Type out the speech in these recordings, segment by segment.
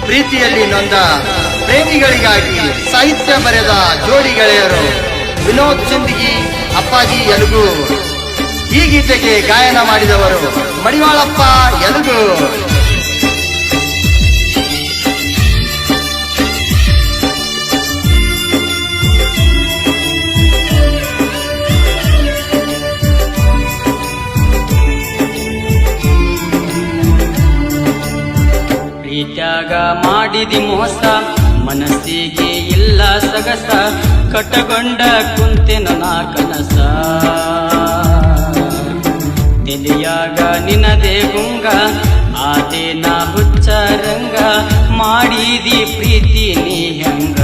ಪ್ರೀತಿಯಲ್ಲಿ ನೊಂದ ಪ್ರೇಮಿಗಳಿಗಾಗಿ ಸಾಹಿತ್ಯ ಬರೆದ ಜೋಡಿ ಗೆಳೆಯರು ವಿನೋದ್ ಸಿಂದಗಿ, ಅಪ್ಪಾಜಿ ಯಲಗು. ಈ ಗೀತೆಗೆ ಗಾಯನ ಮಾಡಿದವರು ಮಡಿವಾಳಪ್ಪ ಯಲಗು. ಪ್ರೀತ್ಯಾಗ ಮಾಡಿದಿ ಮೋಸ, ಮನಸ್ಸಿಗೆ ಇಲ್ಲ ಸಗಸ, ಕಟ್ಟಗೊಂಡ ಕುಂತೆನ ನಾ ಕನಸ. ತೆಲಿಯಾಗ ನಿನದೇ ಗುಂಗ, ಆತೆ ನಾ ಹುಚ್ಚರಂಗ, ಮಾಡಿದಿ ಪ್ರೀತಿ ನೀ ಹೆಂಗ.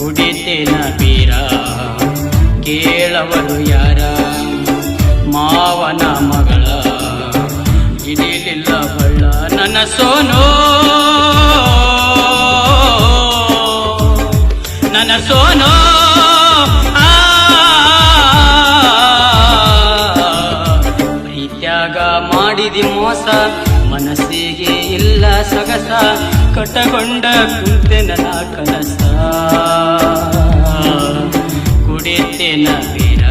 ಕುಡಿತೇನ ಬೀರ ಕೇಳವರು ಯಾರ, ಮಾವನ ಮಗಳ ಹಿಡಿಲಿಲ್ಲ ಬಳ್ಳ. ನನ್ನ ಸೋನೋ ನನ್ನ ಸೋನೋ ಪ್ರೀತ್ಯಾಗ ಮಾಡಿದಿ ಮೋಸ, ಮನಸ್ಸಿಗೆ ಇಲ್ಲ ಸೊಗಸ, ಕಟ್ಟಗೊಂಡ ಕುಂತೆನ ನಾ ಕನಸ. ಕುಡಿತೇನ ಬೀರ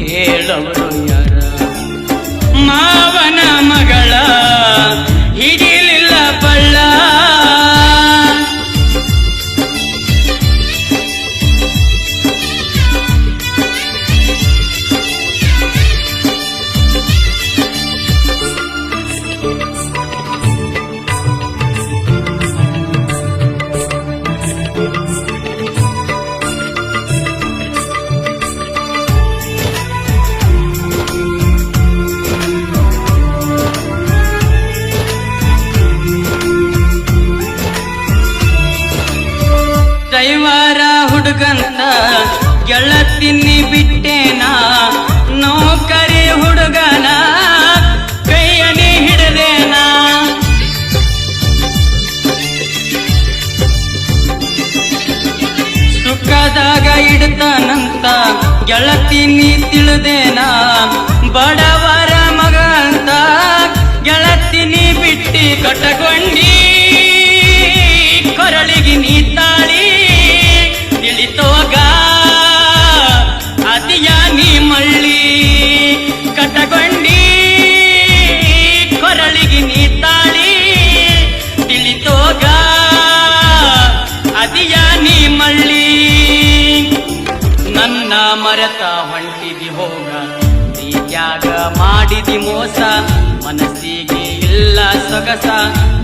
ಕೇಳವರು ಯಾರ, ಮಾವನ ಮಗಳ ಹಿಡಿಲಿಲ್ಲ ಬಳ್ಳ. ದೈವಾರ ಹುಡುಗಂತ ಗೆಳತಿನಿ ಬಿಟ್ಟೇನ, ನೌಕರಿ ಹುಡುಗನ ಕೈಯನಿ ಹಿಡದೇನ. ಸುಖದಾಗ ಇಡ್ತಾನಂತ ಗೆಳತಿನಿ ತಿಳಿದೇನ, ಬಡವರ ಮಗ ಅಂತ ಗೆಳತಿನಿ ಬಿಟ್ಟಿ ಕಟಕೊಂಡಿ. ಕೊರಳಿಗೆ ನೀ ತಾಳಿ ತಿಳಿತೋಗ ಅತಿಯ ನೀ ಮಳ್ಳಿ, ಕಟಗೊಂಡಿ ಕೊರಳಿಗೆ ನೀ ತಾಳಿ ತಿಳಿತೋಗ ಅತಿಯ ನೀ ಮಳ್ಳಿ. ನನ್ನ ಮರೆತ ಹೊಂಟಿದಿ ಹೋಗ, ಪ್ರೀತ್ಯಾಗ ಮಾಡಿದಿ ಮೋಸ, ಮನಸ್ಸಿಗೆ ಇಲ್ಲ ಸೊಗಸ,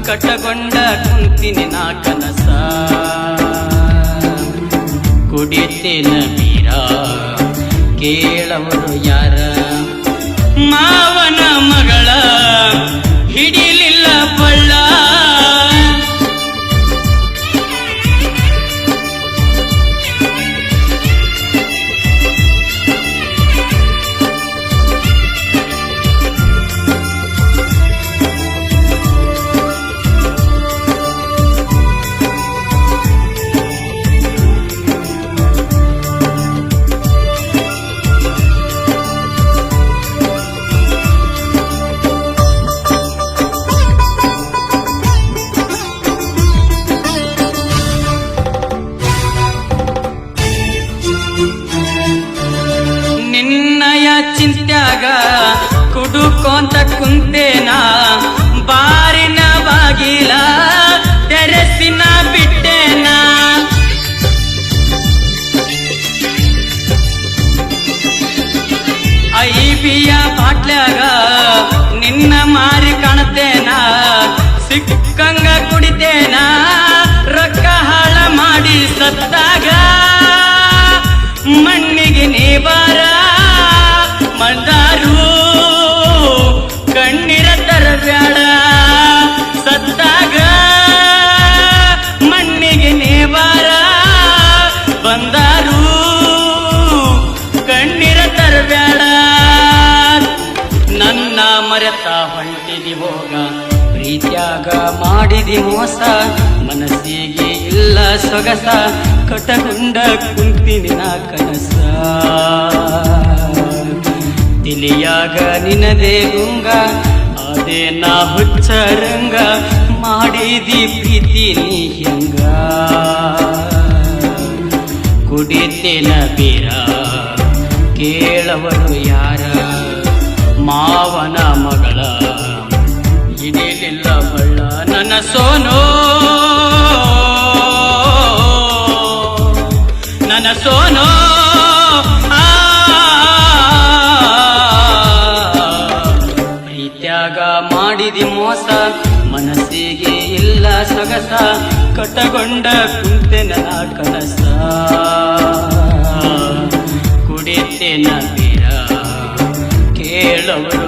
ಕಟ್ಟಗೊಂಡ ಕುಂತಿನಿ ನಾ ಕನಸ. ಕುಡಿತೇನ ಬೀರ ಕೇಳವರು ಯಾರ, ಮಾವನ ಮಗಳ ಹಿಡಿಲಿಲ್ಲ ಬಳ್ಳ. ನಿನ್ನಯ ಚಿಂತ್ಯಾಗ ಕುಡುಕೋಂತ ಕುಂತೇನ, ಬಾರಿನ ಬಾಗಿಲ ತೆರೆಸಿನ ಬಿಟ್ಟೇನ. ಐಬಿಯ ಬಾಟ್ಲ್ಯಾಗ ನಿನ್ನ ಮಾರಿ ಕಾಣತೇನ, ಸಿಕ್ಕಂಗ ಕುಡಿತೇನ, ರೊಕ್ಕ ಹಾಳ ಮಾಡಿ ಸತ್ತಾಗ ಮಣ್ಣಿಗೆ ನೀ ಬಾರ. ಮಂದಾರು ಕಣ್ಣೀರ ತರಬ್ಯಾಡ, ಸತ್ತಾಗ ಮಣ್ಣಿಗೆ ನೀ ಬಾರ. ಬಂದಾರು ಕಣ್ಣೀರ ತರಬ್ಯಾಡ. ನನ್ನ ಮರೆತ ಹೊಂಟಿದಿ ಹೋಗ, ಪ್ರೀತ್ಯಾಗ ಮಾಡಿದಿ ಮೋಸ, ಮನಸ್ಸಿಗೆ ಇಲ್ಲ ಸೊಗಸ, ಕಟಗೊಂಡ ಕುಂತಿನಿ ನಾ ಕನಸ. ತಿಳಿಯಾಗ ನಿನದೇ ಗುಂಗ, ಆದ ಮಾಡಿದೆ ನಾ ಹುಚ್ಚರಂಗ ಮಾಡಿದಿ ಪ್ರೀತಿ ನೀ ಹೆಂಗ ಕುಡಿತೇನ ಬೀರ ಕೇಳವರು ಯಾರ ಮಾವನ ಮಗಳ ಹಿಡಿಲಿಲ್ಲ ಬಳ್ಳ ನನ್ನ ಸೋನೋ ನನ್ನ ಸೋನೋ ಪ್ರೀತ್ಯಾಗ ಮಾಡಿದಿ ಮೋಸ ಮನಸ್ಸಿಗೆ ಇಲ್ಲ ಸೊಗಸ ಕಟ್ಟಗೊಂಡ ಕುಂತೆನ ಕನಸ ಕುಡಿತೇನ ಬೀರ ಕೇಳವರು